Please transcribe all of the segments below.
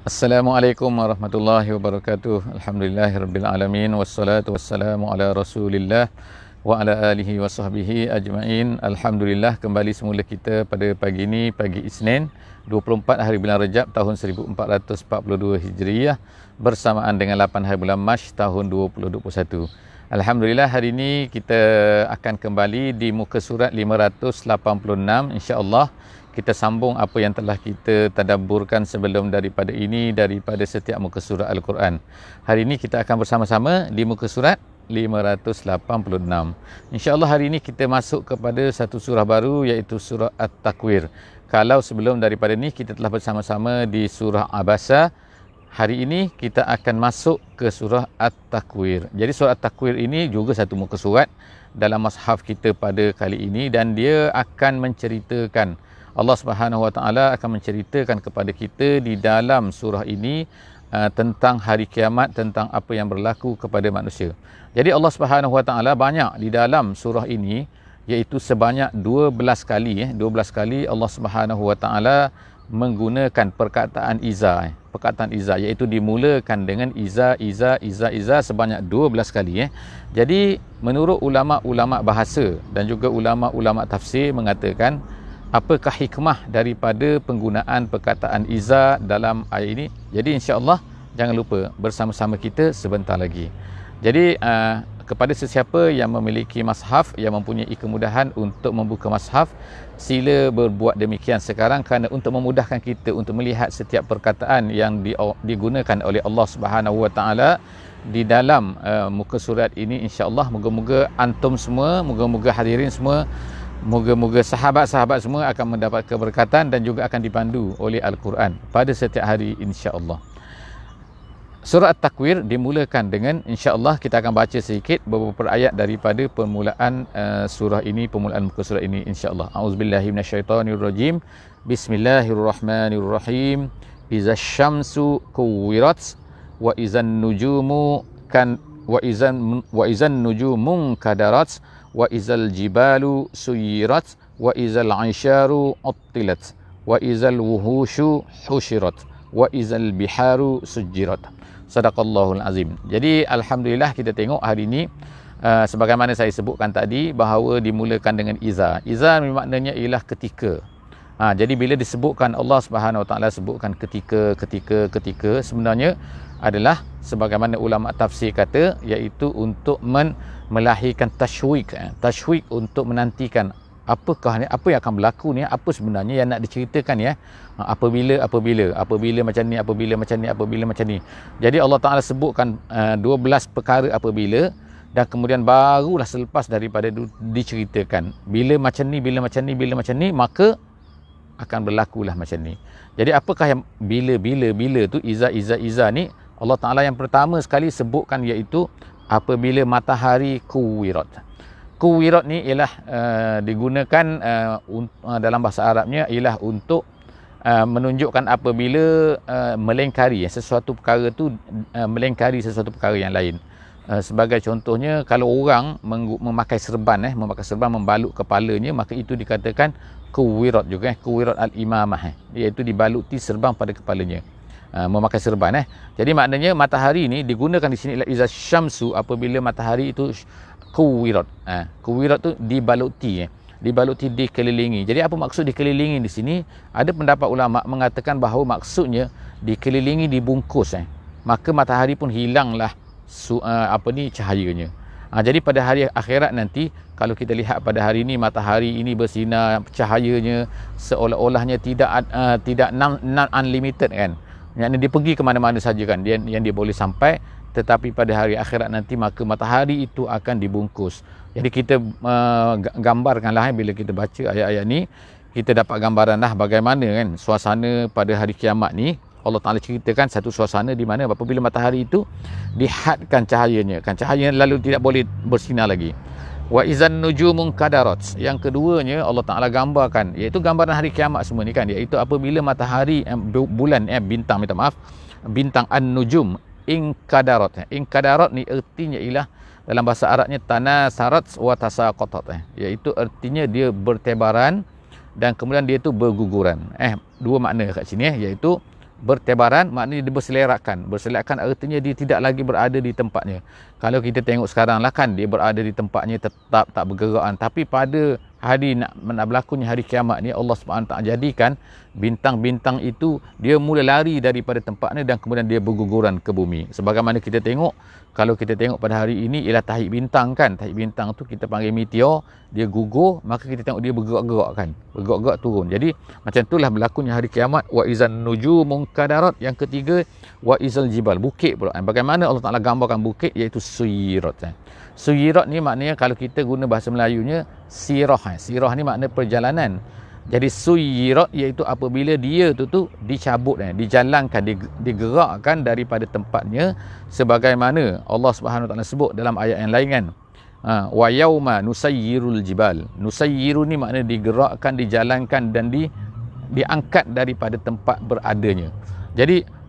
Assalamualaikum warahmatullahi wabarakatuh. Alhamdulillahirabbil alamin wassalatu wassalamu ala Rasulillah wa ala alihi wa sahbihi ajmain. Alhamdulillah, kembali semula kita pada pagi ini, pagi Isnin 24 hari bulan Rejab tahun 1442 Hijriah bersamaan dengan 8 hari bulan Mac tahun 2021. Alhamdulillah, hari ini kita akan kembali di muka surat 586 insya-Allah. Kita sambung apa yang telah kita tadabburkan sebelum daripada setiap muka surat Al-Quran. Hari ini kita akan bersama-sama di muka surat 586. InsyaAllah hari ini kita masuk kepada satu surah baru, iaitu surah At-Takwir. Kalau sebelum daripada ini kita telah bersama-sama di surah Abasa, hari ini kita akan masuk ke surah At-Takwir. Jadi surah At-Takwir ini juga satu muka surat dalam mushaf kita pada kali ini, dan dia akan menceritakan, Allah Subhanahu Wa Taala akan menceritakan kepada kita di dalam surah ini tentang hari kiamat, tentang apa yang berlaku kepada manusia. Jadi Allah Subhanahu Wa Taala banyak di dalam surah ini, iaitu sebanyak 12 kali Allah Subhanahu Wa Taala menggunakan perkataan iza, iaitu dimulakan dengan iza sebanyak 12 kali. Jadi menurut ulama-ulama bahasa dan juga ulama-ulama tafsir mengatakan, apakah hikmah daripada penggunaan perkataan iza dalam ayat ini? Jadi insya-Allah jangan lupa bersama-sama kita sebentar lagi. Jadi kepada sesiapa yang memiliki mushaf, yang mempunyai kemudahan untuk membuka mushaf, sila berbuat demikian sekarang, kerana untuk memudahkan kita untuk melihat setiap perkataan yang digunakan oleh Allah Subhanahu Wa Taala di dalam muka surat ini. Insya-Allah moga-moga antum semua, moga-moga hadirin semua, moga-moga sahabat-sahabat semua akan mendapat keberkatan dan juga akan dipandu oleh Al-Quran pada setiap hari insya-Allah. Surah At-Takwir dimulakan dengan, insya-Allah kita akan baca sedikit beberapa ayat daripada permulaan surah ini, permulaan muka surah ini insya-Allah. A'udzubillahi minasyaitonirrajim. Bismillahirrahmanirrahim. Iza syamsu kuwirat wa izan nujumu kadarat wa izal jibalu suyirat wa izal aisyaru uttilat wa izal wuhushu husyirat wa izal biharu sujirat. Sadaqallahul azim. Jadi alhamdulillah kita tengok hari ini sebagaimana saya sebutkan tadi, bahawa dimulakan dengan iza. Iza maknanya ialah ketika. Jadi bila disebutkan, Allah Subhanahu Wa Taala sebutkan ketika, sebenarnya adalah sebagaimana ulama tafsir kata, iaitu untuk melahirkan tashwik untuk menantikan apakah ni, apa yang akan berlaku ni, apa sebenarnya yang nak diceritakan ya. Apabila macam ni. Jadi Allah Taala sebutkan 12 perkara apabila, dan kemudian barulah selepas daripada diceritakan bila macam ni maka akan berlakulah macam ni. Jadi apakah yang bila tu, iza ni, Allah Taala yang pertama sekali sebutkan iaitu apabila matahari kuwirat. Kuwirat ni ialah digunakan dalam bahasa Arabnya ialah untuk menunjukkan apabila melengkari sesuatu perkara tu, melengkari sesuatu perkara yang lain. Sebagai contohnya, kalau orang memakai serban membalut kepalanya, maka itu dikatakan kuwirat juga, kuwirat al-imamah, iaitu dibaluti serban pada kepalanya. Memakai serban. Jadi maknanya matahari ni digunakan di sini ialah iza syamsu, apabila matahari itu kuwirat. Kuwirat tu dibaluti, dikelilingi. Jadi apa maksud dikelilingi di sini? Ada pendapat ulama mengatakan bahawa maksudnya dikelilingi, dibungkus. Maka matahari pun hilanglah cahayanya. Jadi pada hari akhirat nanti, kalau kita lihat pada hari ini, matahari ini bersinar, cahayanya seolah-olahnya tidak unlimited kan. Yang dia pergi ke mana-mana saja kan, yang dia boleh sampai. Tetapi pada hari akhirat nanti, maka matahari itu akan dibungkus. Jadi kita gambarkanlah, bila kita baca ayat-ayat ni, kita dapat gambaran bagaimana kan suasana pada hari kiamat ni. Allah Ta'ala ceritakan satu suasana di mana apabila matahari itu dihadkan cahayanya, cahaya lalu tidak boleh bersinar lagi. Wa izan nujumun kadarat. Yang keduanya Allah Ta'ala gambarkan, iaitu gambaran hari kiamat semua ni kan, iaitu apabila matahari, bulan, bintang an-nujum inkadarat. Inkadarat ni artinya ialah dalam bahasa Arabnya tanasarat wa tasaqatat, iaitu artinya dia bertebaran dan kemudian dia tu berguguran. Dua makna kat sini, iaitu Bertebaran maknanya dia berselerakkan. Berselerakkan artinya dia tidak lagi berada di tempatnya. Kalau kita tengok sekarang lah kan, dia berada di tempatnya tetap tak bergerakan. Tapi pada hari nak berlakunya hari kiamat ni, Allah SWT jadikan bintang-bintang itu dia mula lari daripada tempatnya dan kemudian dia berguguran ke bumi. Sebagaimana kita tengok, kalau kita tengok pada hari ini ialah tahib bintang kan. Tahib bintang tu kita panggil meteor, dia gugur, maka kita tengok dia bergerak-gerak kan. Bergerak-gerak turun. Jadi macam itulah berlakunya hari kiamat. Wa izan nujumun kadarat. Yang ketiga, wa izal jibal, bukit pula. Bagaimana Allah Taala gambarkan bukit, iaitu suyirat. Suyirat ni maknanya kalau kita guna bahasa Melayunya sirah. Sirah ni makna perjalanan. Jadi suyirat iaitu apabila dia tu dicabut, dijalankan, digerakkan daripada tempatnya, sebagaimana Allah Subhanahu Wa Taala sebut dalam ayat yang lain kan. Wa yauma nusayyirul jibal. Nusayyiru ni makna digerakkan, dijalankan dan diangkat daripada tempat beradanya. Jadi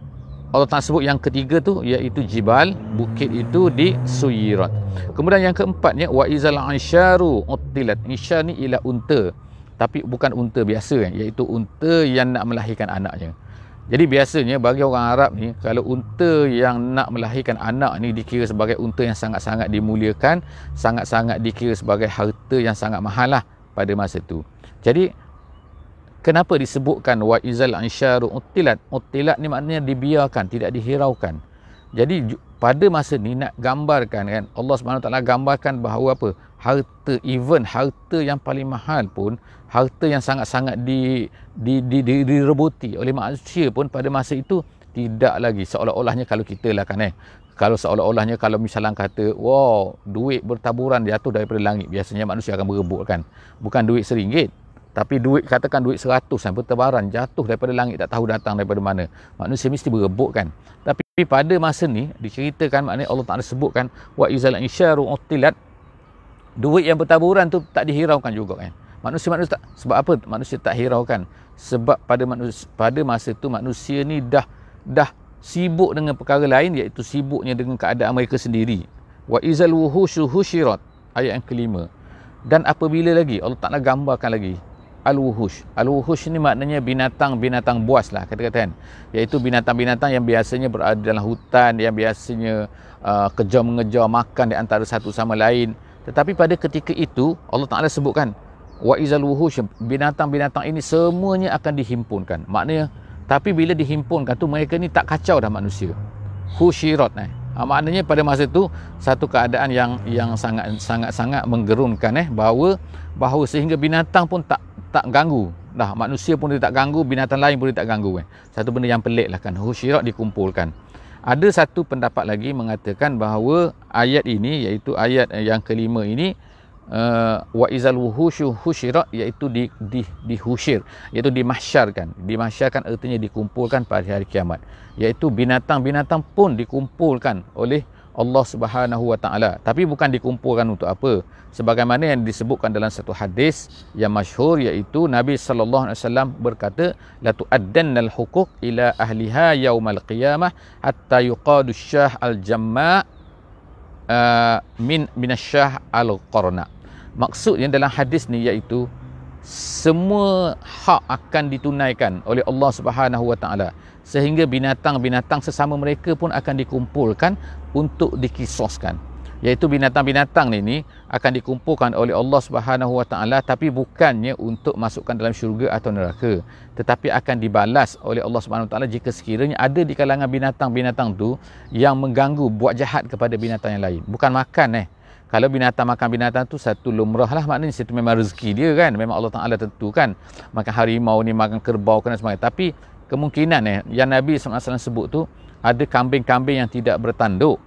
Allah Ta'ala sebut yang ketiga tu iaitu jibal, bukit itu di suyirat. Kemudian yang keempatnya wa izal ansyaru uttilat. Insyar ni ialah unta, tapi bukan unta biasa kan, iaitu unta yang nak melahirkan anaknya. Jadi biasanya bagi orang Arab ni, kalau unta yang nak melahirkan anak ni dikira sebagai unta yang sangat-sangat dimuliakan, sangat-sangat dikira sebagai harta yang sangat mahal lah pada masa tu. Jadi kenapa disebutkan wa izal ansyaru uttilat? Uttilat ni maknanya dibiarkan, tidak dihiraukan. Jadi pada masa ni nak gambarkan kan, Allah SWT gambarkan bahawa apa? Harta, even harta yang paling mahal pun, harta yang sangat-sangat direbuti oleh manusia pun pada masa itu tidak lagi seolah-olahnya kalau kita lah kan kalau seolah-olahnya kalau misalnya kata wow, duit bertaburan jatuh daripada langit, biasanya manusia akan berebut kan. Bukan duit RM1, tapi duit, katakan duit 100 bertebaran jatuh daripada langit, tak tahu datang daripada mana, manusia mesti berebut kan. Tapi pada masa ni diceritakan, maknanya Allah Ta'ala sebutkan wa izal insyaru uttilat, duit yang bertaburan tu tak dihiraukan juga kan. Manusia tak, sebab apa manusia tak hiraukan? Sebab pada masa tu manusia ni dah sibuk dengan perkara lain, iaitu sibuknya dengan keadaan mereka sendiri. Wa izal wuhushu husyirat, ayat yang kelima. Dan apabila lagi Allah Ta'ala gambarkan lagi al-wuhush. Al-wuhush ni maknanya binatang-binatang buas lah kata-kata kan. Iaitu binatang-binatang yang biasanya berada dalam hutan, yang biasanya kejar-mengejar makan di antara satu sama lain. Tetapi pada ketika itu Allah Ta'ala sebutkan wa izal wuhush, binatang-binatang ini semuanya akan dihimpunkan. Maknanya, tapi bila dihimpunkan tu mereka ni tak kacau dah manusia. Husyirat maknanya pada masa tu satu keadaan yang sangat menggerunkan bahawa sehingga binatang pun tak ganggu dah, manusia pun dia tak ganggu, binatang lain pun dia tak ganggu Satu benda yang pelik lah kan, husyirat dikumpulkan. Ada satu pendapat lagi mengatakan bahawa ayat ini, iaitu ayat yang kelima ini, wa izal wuhushu husyirat, iaitu dihusyir, iaitu dimahsyarkan. Dimahsyarkan artinya dikumpulkan pada hari kiamat, iaitu binatang-binatang pun dikumpulkan oleh Allah Subhanahu Wa Taala. Tapi bukan dikumpulkan untuk apa? Sebagaimana yang disebutkan dalam satu hadis yang masyhur, iaitu Nabi sallallahu alaihi wasallam berkata, la tu'addannal huquq ila ahliha yaumal qiyamah hatta yuqadu syah al-jamma minasyah al-qarna. Maksudnya dalam hadis ni iaitu semua hak akan ditunaikan oleh Allah Subhanahu Wa Taala, sehingga binatang-binatang sesama mereka pun akan dikumpulkan untuk dikisoskan. Iaitu binatang-binatang ini akan dikumpulkan oleh Allah Subhanahu Wa Taala, tapi bukannya untuk masukkan dalam syurga atau neraka, tetapi akan dibalas oleh Allah Subhanahu Wa Taala jika sekiranya ada di kalangan binatang-binatang tu yang mengganggu, buat jahat kepada binatang yang lain. Bukan makan Kalau binatang makan binatang tu satu lumrah lah, maknanya itu memang rezeki dia kan, memang Allah Ta'ala tentukan. Makan harimau ni, makan kerbau dan sebagainya. Tapi kemungkinan yang Nabi SAW sebut tu, ada kambing-kambing yang tidak bertanduk,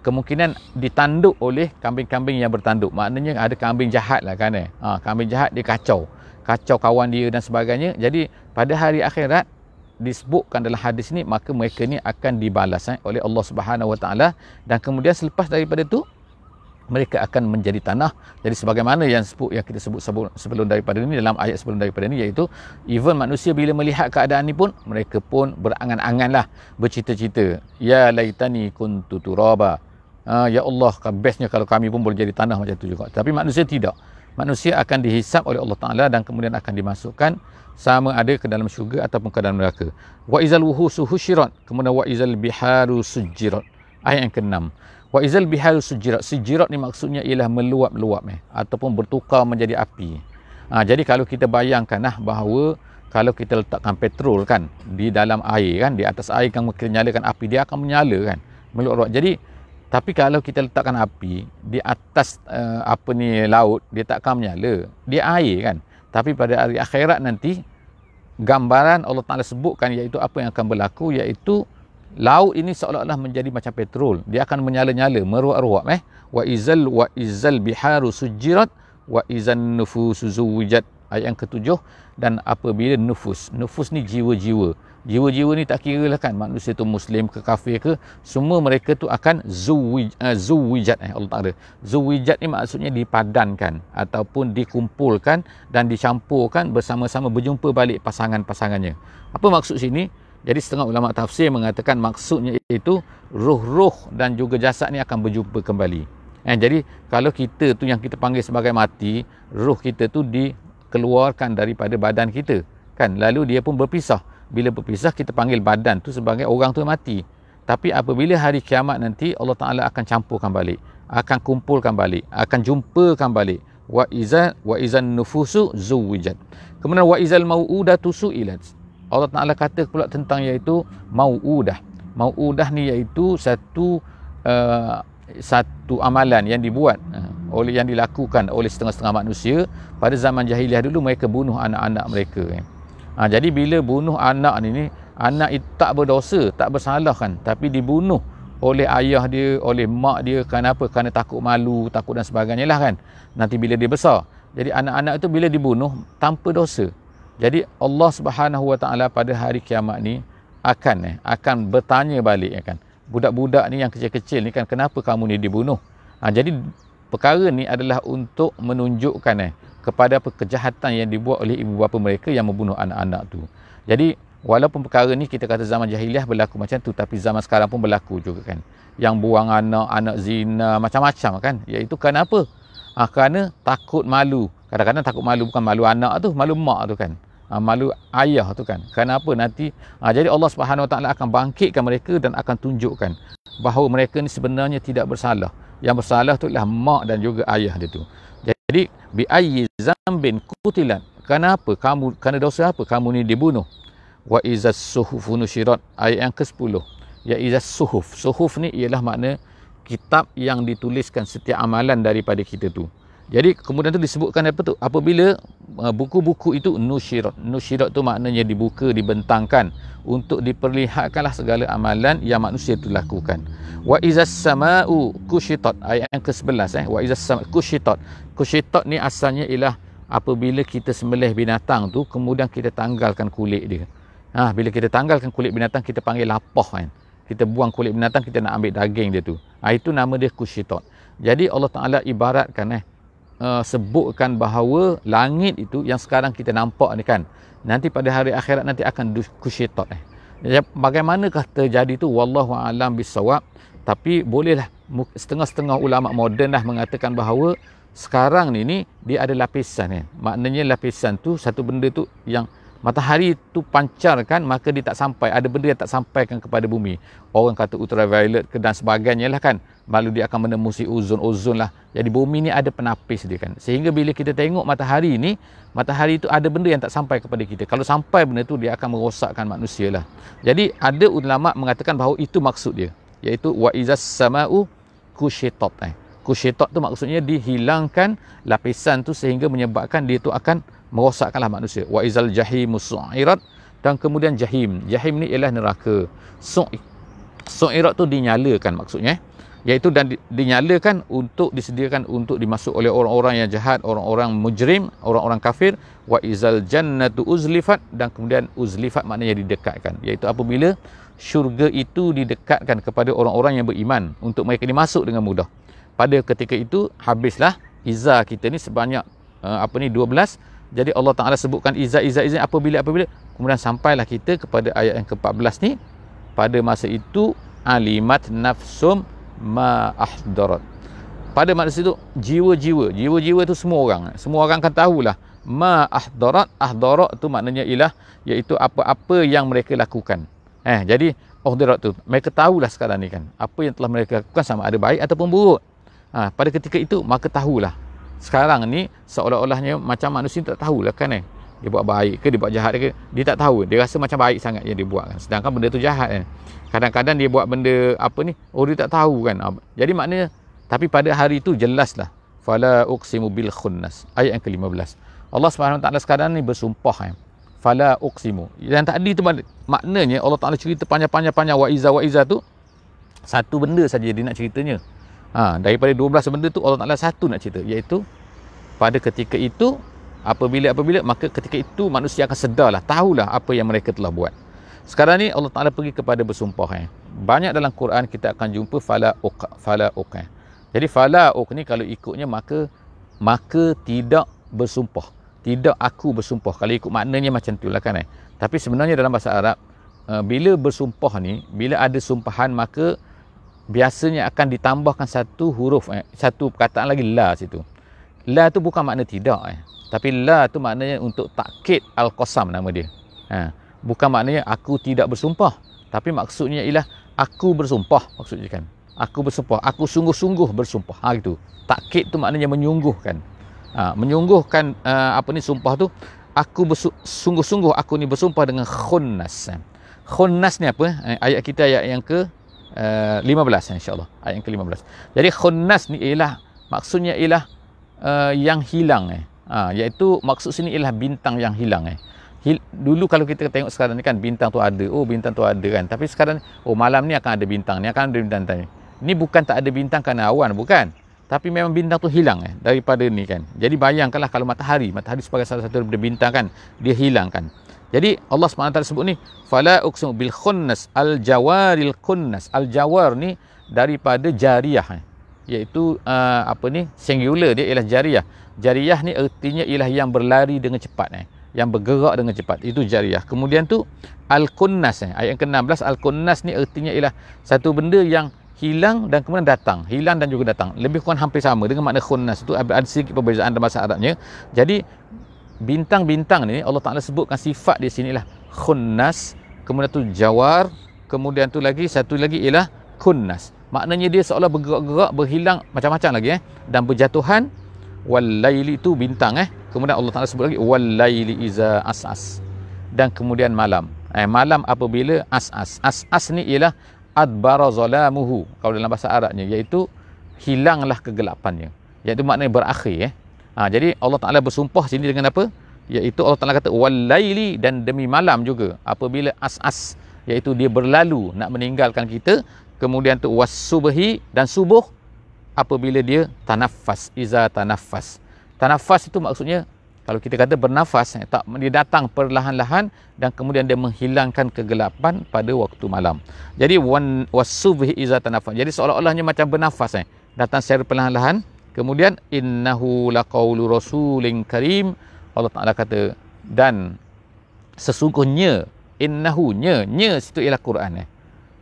kemungkinan ditanduk oleh kambing-kambing yang bertanduk. Maknanya ada kambing jahat lah kan kambing jahat dia kacau kawan dia dan sebagainya. Jadi pada hari akhirat disebutkan dalam hadis ni, maka mereka ni akan dibalas oleh Allah Subhanahu Wa Taala, dan kemudian selepas daripada tu mereka akan menjadi tanah. Jadi sebagaimana yang kita sebut sebelum daripada ini, dalam ayat sebelum daripada ini, iaitu even manusia bila melihat keadaan ni pun mereka pun berangan-angan lah, bercita-cita, ya laitani kuntu turaba, ya Allah, bestnya kalau kami pun boleh jadi tanah macam tu juga. Tapi manusia tidak. manusia akan dihisap oleh Allah Ta'ala dan kemudian akan dimasukkan sama ada ke dalam syurga ataupun ke dalam neraka. Wa izal wuhusu husyirat, kemudian wa izal biharu sujirat. Ayat yang ke-6. Wa izal biharu sujirat. Sujirat ni maksudnya ialah meluap-luap ataupun bertukar menjadi api. Jadi kalau kita bayangkan bahawa kalau kita letakkan petrol kan di dalam air kan, di atas air kan kita nyalakan api, dia akan menyala kan, meluap-luap. Jadi tapi kalau kita letakkan api di atas laut, dia tak akan menyala. Dia air kan. Tapi pada hari akhirat nanti, gambaran Allah Ta'ala sebutkan iaitu apa yang akan berlaku, iaitu laut ini seolah-olah menjadi macam petrol. Dia akan menyala-nyala, meruap-ruap. Wa izal biharu sujirat wa izan nufusu zuwijat. Ayat yang ke-7. Dan apabila nufus ni jiwa-jiwa. Jiwa-jiwa ni tak kira lah kan, manusia tu Muslim ke kafir ke, semua mereka tu akan zuwijat Allah Ta'ala. Zuwijat ni maksudnya dipadankan ataupun dikumpulkan dan dicampurkan bersama-sama, berjumpa balik pasangan-pasangannya. Apa maksud sini? Jadi setengah ulama tafsir mengatakan maksudnya itu ruh-ruh dan juga jasad ni akan berjumpa kembali. Jadi kalau kita tu yang kita panggil sebagai mati, ruh kita tu dikeluarkan daripada badan kita kan, lalu dia pun berpisah. Bila berpisah, kita panggil badan tu sebagai orang tu mati. Tapi apabila hari kiamat nanti, Allah Ta'ala akan campurkan balik, akan kumpulkan balik, akan jumpakan balik. Wa izan nufusu zuwijat. Kemudian wa izal mau'udatu su'ilat. Allah Ta'ala kata pula tentang iaitu mau'udah. Mau'udah ni iaitu satu amalan yang dibuat yang dilakukan oleh setengah-setengah manusia. Pada zaman jahiliah dulu, mereka bunuh anak-anak mereka. Jadi bila bunuh anak ni, anak itu tak berdosa, tak bersalah kan, tapi dibunuh oleh ayah dia, oleh mak dia. Kenapa? Kerana takut malu, takut dan sebagainya lah kan. Nanti bila dia besar, jadi anak-anak itu bila dibunuh tanpa dosa. Jadi Allah Subhanahu Wa Taala pada hari kiamat ni akan bertanya balik kan, budak-budak ni yang kecil-kecil ni kan, kenapa kamu ni dibunuh? Jadi perkara ni adalah untuk menunjukkan kepada kejahatan yang dibuat oleh ibu bapa mereka yang membunuh anak-anak tu. Jadi walaupun perkara ni kita kata zaman jahiliah berlaku macam tu, tapi zaman sekarang pun berlaku juga kan. Yang buang anak zina, macam-macam kan. Iaitu kerana apa? Kerana takut malu. Kadang-kadang takut malu, bukan malu anak tu, malu mak tu kan. Malu ayah tu kan. Kerana apa nanti? Jadi Allah Subhanahu Wa Taala akan bangkitkan mereka dan akan tunjukkan bahawa mereka ni sebenarnya tidak bersalah. Yang bersalah tu ialah mak dan juga ayah dia tu. Jadi bi ayyi zambin qutilat. Kenapa kamu, kerana dosa apa kamu ni dibunuh? Wa izas suhufu nusyirat. Ayat yang ke-10. Ya izas suhuf. Suhuf ni ialah makna kitab yang dituliskan setiap amalan daripada kita tu. Jadi kemudian tu disebutkan apa tu? Apabila buku-buku itu nusyirat. Nusyirat tu maknanya dibuka, dibentangkan untuk diperlihatkanlah segala amalan yang manusia tu lakukan. Wa izas sama'u kushitat. Ayat yang ke-11 Wa izas sama'u kushitat. Kushitat ni asalnya ialah apabila kita sembelih binatang tu, kemudian kita tanggalkan kulit dia. Bila kita tanggalkan kulit binatang, kita panggil lapah kan. Kita buang kulit binatang, kita nak ambil daging dia tu. Itu nama dia kushitat. Jadi Allah Ta'ala ibaratkan sebutkan bahawa langit itu yang sekarang kita nampak ni kan, nanti pada hari akhirat nanti akan kushitat. Bagaimanakah terjadi tu? Wallahu a'lam bissawab. Tapi bolehlah setengah-setengah ulama moden dah mengatakan bahawa sekarang ni dia ada lapisan kan. Maknanya lapisan tu satu benda tu yang matahari tu pancarkan, maka dia tak sampai, ada benda yang tak sampaikan kepada bumi. Orang kata ultraviolet ke dan sebagainya lah kan. Lalu dia akan menembusi ozon lah. Jadi bumi ni ada penapis dia kan. Sehingga bila kita tengok matahari ni, matahari tu ada benda yang tak sampai kepada kita. Kalau sampai benda tu, dia akan merosakkan manusia lah. Jadi ada ulama mengatakan bahawa itu maksud dia, iaitu wa izas sama'u kushitat. Kushitat tu maksudnya dihilangkan lapisan tu sehingga menyebabkan dia tu akan merosakkanlah manusia. Wa izal jahimu su'irat. Dan kemudian jahim. Jahim ni ialah neraka. Su'irat tu dinyalakan maksudnya. Iaitu dan dinyalakan untuk disediakan untuk dimasuk oleh orang-orang yang jahat, orang-orang mujrim, orang-orang kafir. Wa izal jannatu uzlifat. Dan kemudian uzlifat maknanya didekatkan. Iaitu apabila syurga itu didekatkan kepada orang-orang yang beriman untuk mereka dimasuk dengan mudah. Pada ketika itu habislah izar kita ni sebanyak 12. Jadi Allah Ta'ala sebutkan izar apabila kemudian sampailah kita kepada ayat yang ke-14 ni. Pada masa itu alimat nafsum ma ahdarat. pada manusia itu jiwa-jiwa tu semua orang akan tahulah ma ahdarat tu maknanya ialah iaitu apa-apa yang mereka lakukan. Jadi ahdarat tu mereka tahulah sekarang ni kan apa yang telah mereka lakukan sama ada baik ataupun buruk. Pada ketika itu maka tahulah. Sekarang ni seolah-olahnya macam manusia tak tahulah kan dia buat baik ke dia buat jahat ke, dia tak tahu, dia rasa macam baik sangat yang dia buat kan, sedangkan benda tu jahat kan. Kadang-kadang dia buat benda apa ni, dia tak tahu kan. Jadi maknanya, tapi pada hari itu jelaslah fala uqsimu bil khunnas, ayat yang ke-15. Allah Subhanahu Wa Taala sekarang ni bersumpah fala uqsimu. Dan tadi tu maknanya Allah Taala cerita panjang-panjang wa iza tu satu benda saja dia nak ceritanya. Daripada 12 benda tu Allah Taala satu nak cerita, iaitu pada ketika itu apabila maka ketika itu manusia akan sedarlah, tahulah apa yang mereka telah buat. Sekarang ni Allah Taala pergi kepada bersumpah. Banyak dalam Quran kita akan jumpa fala uq. Jadi fala uq ni kalau ikutnya maka tidak bersumpah. Tidak aku bersumpah. Kalau ikut maknanya macam itulah kan. Tapi sebenarnya dalam bahasa Arab bila bersumpah ni, bila ada sumpahan maka biasanya akan ditambahkan satu huruf, satu perkataan lagi la situ. La tu bukan makna tidak tapi la tu maknanya untuk takkid al-qasam nama dia. Bukan maknanya aku tidak bersumpah, tapi maksudnya ialah aku bersumpah, maksudnya kan. Aku bersumpah, aku sungguh-sungguh bersumpah. Gitu. Takkid tu maknanya menyungguhkan. Menyungguhkan sumpah tu, aku sungguh-sungguh aku ni bersumpah dengan khunnas. Khunnas ni apa? Ayat kita ayat yang ke 15 insya-Allah. Ayat yang ke-15. Jadi khunnas ni ialah maksudnya ialah yang hilang iaitu maksud sini ialah bintang yang hilang Dulu kalau kita tengok sekarang ni kan bintang tu ada, bintang tu ada kan, tapi sekarang malam ni akan ada bintang ni, akan ada bintang ni. Ni bukan tak ada bintang kerana awan, bukan, tapi memang bintang tu hilang daripada ni kan. Jadi bayangkanlah kalau matahari sebagai salah satu daripada bintang kan, dia hilang kan. Jadi Allah SWT sebut ni fala uqsimu bil khunnas al jawaril khunnas. Al jawar ni daripada jariyah iaitu singular dia ialah jariyah. Jariyah ni artinya ialah yang berlari dengan cepat yang bergerak dengan cepat, itu jariyah. Kemudian tu al-kunnas ayat yang ke-16. Al-kunnas ni artinya ialah satu benda yang hilang dan kemudian datang, hilang dan juga datang, lebih kurang hampir sama dengan makna khunnas. Itu ada sedikit perbezaan dalam bahasa Arabnya. Jadi bintang-bintang ni Allah Taala sebutkan sifat di sini ialah khunnas, kemudian tu jawar, kemudian tu lagi satu lagi ialah kunnas. Maknanya dia seolah bergerak-gerak, berhilang macam-macam lagi dan berjatuhan. Wal laili itu bintang kemudian Allah Taala sebut lagi wal laili iza as'as, dan kemudian malam. Malam apabila as'as. As'as ni ialah adbara zalamuhu kalau dalam bahasa Arabnya, iaitu hilanglah kegelapannya, iaitu maknanya berakhir jadi Allah Taala bersumpah sini dengan apa? Iaitu Allah Taala kata wal laili, dan demi malam juga apabila as'as, iaitu dia berlalu nak meninggalkan kita. Kemudian tu was-subhi, dan subuh apabila dia tanaffas, iza tanaffas. Tanaffas itu maksudnya kalau kita kata bernafas, dia datang perlahan-lahan dan kemudian dia menghilangkan kegelapan pada waktu malam. Jadi was-subhi iza tanaffas. Jadi seolah-olahnya macam bernafas datang secara perlahan-lahan. Kemudian innahu laqaulu rasulin karim. Allah Taala kata dan sesungguhnya innahu nya situ ialah Quran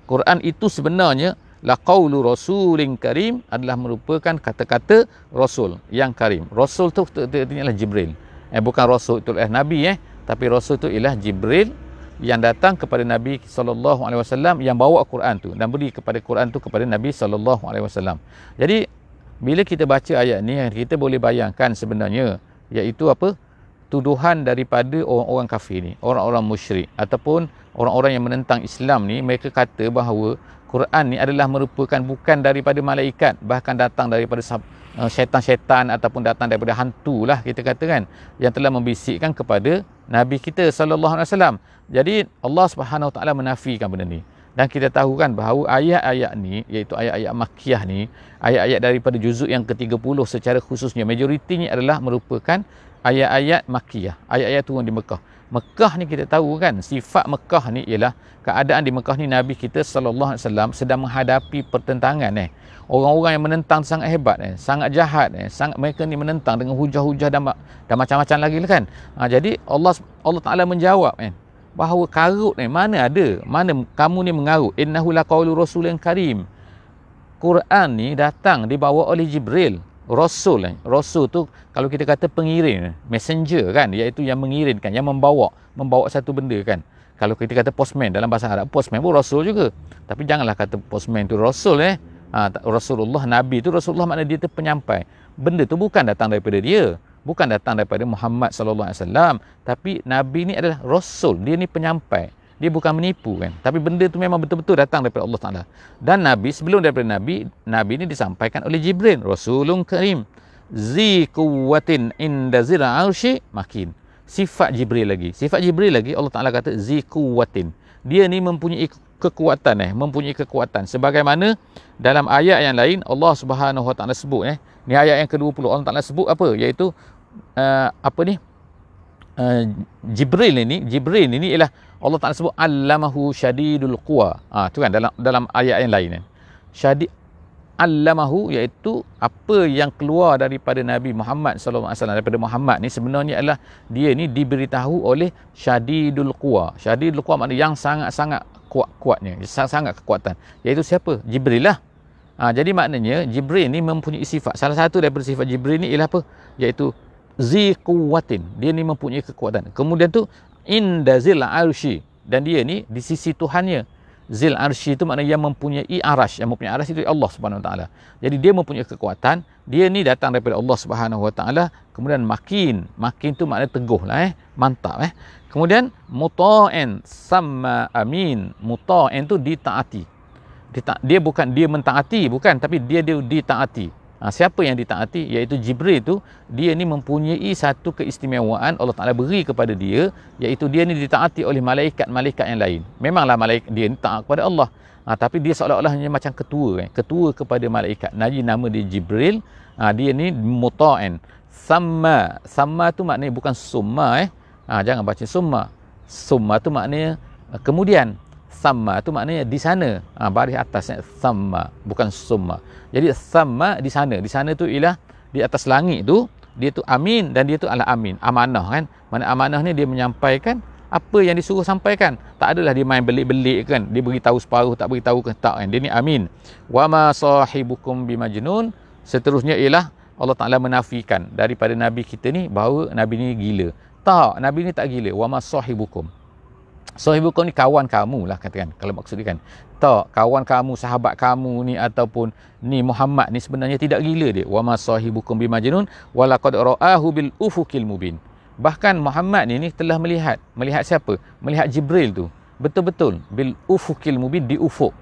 Quran itu sebenarnya laqaulu rasulin karim adalah merupakan kata-kata rasul yang karim. Rasul tu artinya ialah Jibril. Bukan rasul itu ialah nabi tapi rasul itu ialah Jibril yang datang kepada Nabi sallallahu alaihi wasallam, yang bawa Quran tu dan beri kepada Quran tu kepada Nabi sallallahu alaihi wasallam. Jadi bila kita baca ayat ni kita boleh bayangkan sebenarnya iaitu apa? Tuduhan daripada orang-orang kafir ni, orang-orang musyrik ataupun orang-orang yang menentang Islam ni, mereka kata bahawa Quran ni adalah merupakan bukan daripada malaikat, bahkan datang daripada syaitan-syaitan ataupun datang daripada hantu lah kita kata kan, yang telah membisikkan kepada Nabi kita sallallahu alaihi wasallam. Jadi Allah Subhanahu Wa Taala menafikan benda ni. Dan kita tahu kan bahawa ayat-ayat ni, iaitu ayat-ayat Makkiyah ni, ayat-ayat daripada juzuk yang ke-30 secara khususnya, majoritinya adalah merupakan ayat-ayat Makkiyah, ayat-ayat turun di Mekah. Mekah ni kita tahu kan, sifat Mekah ni ialah keadaan di Mekah ni Nabi kita sallallahu alaihi wasallam sedang menghadapi pertentangan orang-orang yang menentang sangat hebat sangat jahat sangat, mereka ni menentang dengan hujah-hujah dan macam-macam lagi kan. Jadi Allah Taala menjawab bahawa karut mana ada, mana kamu ni mengarut, innahu laqaulu rasulin karim. Quran ni datang dibawa oleh Jibril, Rasul. Rasul tu kalau kita kata pengirim, messenger kan, iaitu yang mengirimkan, yang membawa satu benda kan. Kalau kita kata postman dalam bahasa Arab, postman pun Rasul juga. Tapi janganlah kata postman tu Rasul Rasulullah, Nabi tu Rasulullah, makna dia tu penyampai. Benda tu bukan datang daripada dia, bukan datang daripada Muhammad sallallahu alaihi wasallam, tapi Nabi ni adalah Rasul, dia ni penyampai. Dia bukan menipu kan. Tapi benda tu memang betul-betul datang daripada Allah Ta'ala. Dan Nabi, sebelum daripada Nabi ni disampaikan oleh Jibril. Rasulun Karim. Zi kuwatin inda zil arshi makin. Sifat Jibril lagi. Allah Ta'ala kata zi kuwatin. Dia ni mempunyai kekuatan mempunyai kekuatan. Sebagaimana dalam ayat yang lain Allah Subhanahu Wa Ta'ala sebut ni ayat yang ke-20 Allah Ta'ala sebut apa? Iaitu Jibril ini ialah Allah Ta'ala sebut allamahu syadidul quwa. Tu kan dalam ayat yang lain syadid allamahu, iaitu apa yang keluar daripada Nabi Muhammad sallallahu alaihi wasallam, daripada Muhammad ni sebenarnya adalah dia ni diberitahu oleh syadidul quwa. Syadidul quwa maknanya yang sangat-sangat kuatnya, sangat kekuatan. Iaitu siapa? Jibril lah. Jadi maknanya Jibril ni mempunyai sifat. Salah satu daripada sifat Jibril ni ialah apa? Iaitu zi quwwatin. Dia ni mempunyai kekuatan. Kemudian tu inda zil arshi, dan dia ni di sisi Tuhannya. Zil arshi itu maknanya yang mempunyai arash. Yang mempunyai arash itu Allah Subhanahu Wa Taala. Jadi dia mempunyai kekuatan. Dia ni datang daripada Allah Subhanahu Wa Taala. Kemudian makin tu maknanya teguh lah mantap Kemudian muta'in sama amin. Muta'in tu ditaati. Dia bukan dia mentaati, bukan, tapi dia ditaati. Siapa yang ditaati? Iaitu Jibril tu, dia ni mempunyai satu keistimewaan Allah Ta'ala beri kepada dia, iaitu dia ni ditaati oleh malaikat-malaikat yang lain. Memanglah malaikat dia ni taat kepada Allah, tapi dia seolah-olah macam ketua kepada malaikat. Nama dia Jibril. Dia ni muta'in. Sama tu maknanya bukan summa jangan baca summa tu maknanya kemudian. Sama tu maknanya di sana, baris atasnya sama, bukan summa. Jadi sama di sana tu ialah di atas langit tu, dia tu amin, dan dia tu adalah amin, amanah kan. Mana amanah ni dia menyampaikan apa yang disuruh sampaikan. Tak adalah dia main belik-belik kan, dia beritahu separuh, tak beritahu ke tak kan. Dia ni amin. Wa ma sahibukum bimajnun. Seterusnya ialah Allah Ta'ala menafikan daripada Nabi kita ni bahawa Nabi ni gila. Tak, Nabi ni tak gila. Wa ma sahibukum. Sahibukum ni kawan kamu lah katakan, kalau maksud dia kan. Tak, kawan kamu, sahabat kamu ni ataupun ni Muhammad ni sebenarnya tidak gila dia. Wa ma sahibukum bimajnun wa laqad ra'ahu bil ufuqil mubin. Bahkan Muhammad ni telah melihat siapa? Melihat Jibril tu. Betul-betul bil ufuqil mubin, di ufuk.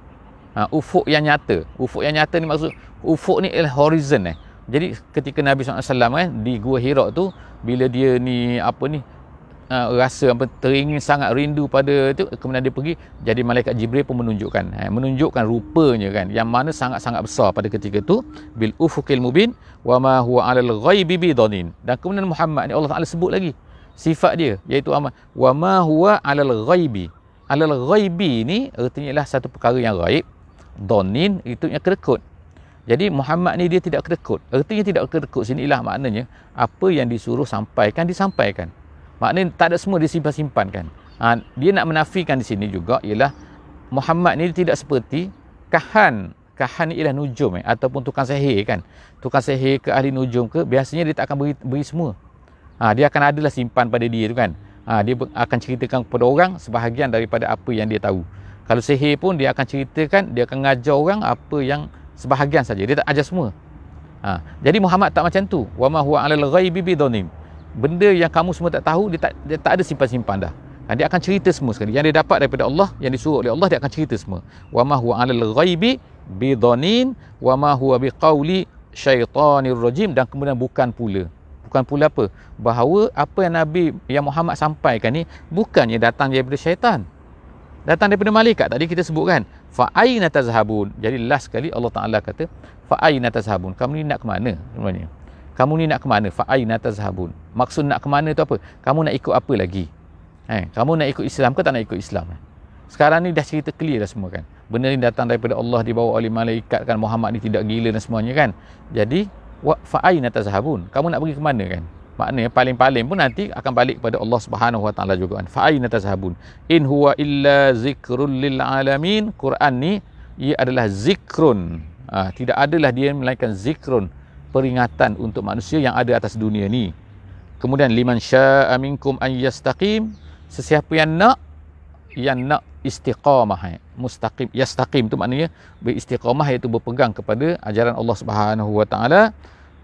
Ufuk yang nyata. Ufuk yang nyata ni maksud ufuk ni ialah horizon Jadi ketika Nabi SAW di Gua Hira tu, bila dia ni rasa teringin sangat rindu pada itu, kemudian dia pergi, jadi malaikat Jibril pun menunjukkan rupanya kan, yang mana sangat-sangat besar pada ketika itu. Bil ufuqil mubin wa ma huwa 'alal ghaibi bidanin. Dan kemudian Muhammad ni Allah Taala sebut lagi sifat dia, iaitu wa ma huwa 'alal ghaibi. 'Alal ghaibi ni artinya ialah satu perkara yang gaib. Danin itu yang kedekut. Jadi Muhammad ni dia tidak kedekut. Artinya tidak kedekut sini ialah maknanya apa yang disuruh disampaikan. Maknanya tak ada semua disimpan-simpan kan. Dia nak menafikan di sini juga ialah Muhammad ni tidak seperti kahan. Kahan ni ialah nujum ataupun tukang sihir kan. Tukang sihir ke ahli nujum ke, biasanya dia tak akan beri semua. Dia akan adalah simpan pada dia tu kan. Dia akan ceritakan kepada orang sebahagian daripada apa yang dia tahu. Kalau sihir pun dia akan ceritakan, dia akan ngajar orang apa yang sebahagian saja. Dia tak ajar semua. Jadi Muhammad tak macam tu. Wa ma huwa 'alal ghaibi bidanim. Benda yang kamu semua tak tahu, dia tak ada simpan-simpan dah. Dia akan cerita semua sekali. Yang dia dapat daripada Allah, yang disuruh oleh Allah, dia akan cerita semua. Wa ma huwa 'alal ghaibi bidanin wa ma huwa biqauli syaitanir rajim. Dan kemudian bukan pula apa? Bahawa apa yang Nabi yang Muhammad sampaikan ni bukannya datang daripada syaitan. Datang daripada malaikat. Tadi kita sebutkan fa aina tazhabun. Jadi last sekali Allah Taala kata fa aina tazhabun. Kamu ni nak ke mana sebenarnya? Kamu ni nak ke mana? Fa aina tazhabun. Maksud nak ke mana tu apa? Kamu nak ikut apa lagi? Kamu nak ikut Islam ke tak nak ikut Islam? Sekarang ni dah cerita clear dah semua kan. Benda ni datang daripada Allah, dibawa oleh malaikat kan. Muhammad ni tidak gila dan semuanya kan. Jadi fa aina tazhabun. Kamu nak pergi ke mana kan? Maknanya paling-paling pun nanti akan balik kepada Allah Subhanahu Wa Taala juga kan. Fa aina tazhabun. In huwa illa zikrul lil alamin. Quran ni ia adalah zikrun. Tidak adalah dia melainkan zikrun, peringatan untuk manusia yang ada atas dunia ni. Kemudian liman syaa minkum an yastaqim, sesiapa yang nak istiqamah, mustaqim, yastaqim tu maknanya beristiqamah, iaitu berpegang kepada ajaran Allah Subhanahu Wa Taala.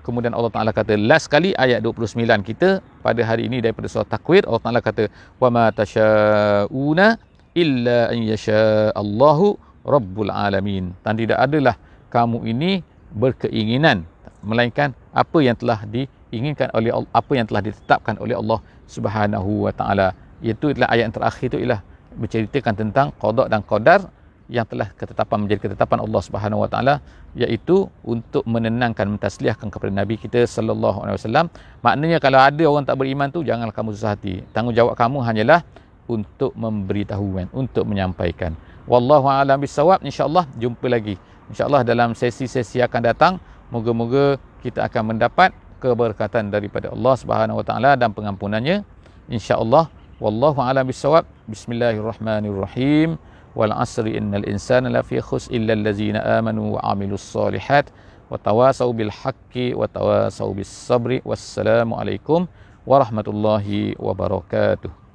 Kemudian Allah Taala kata last kali ayat 29 kita pada hari ini daripada surah Takwir, Allah Taala kata wa ma tasyauna illa an yasha Allahu rabbul alamin. Dan tidak adalah kamu ini berkeinginan melainkan apa yang telah diinginkan oleh Allah, apa yang telah ditetapkan oleh Allah Subhanahu Wa Taala. Iaitu adalah ayat yang terakhir itu ialah berceritakan tentang qada dan qadar yang telah menjadi ketetapan Allah Subhanahu Wa Taala, iaitu untuk menenangkan, mentasliahkan kepada Nabi kita sallallahu alaihi wasallam. Maknanya kalau ada orang tak beriman tu, janganlah kamu susah hati. Tanggungjawab kamu hanyalah untuk memberitahu, untuk menyampaikan. Wallahu a'lam bissawab. Insya-Allah jumpa lagi. Insya-Allah dalam sesi-sesi akan datang, moga-moga kita akan mendapat keberkatan daripada Allah Subhanahu Wa Taala dan pengampunannya. Insya-Allah. Wallahu a'lam bissawab. Bismillahirrahmanirrahim. Wal 'asri innal insana lafi khusr illa allazina amanu wa 'amilus solihat wa tawasau bil haqqi wa tawasau bis sabri. Wassalamu alaikum warahmatullahi wabarakatuh.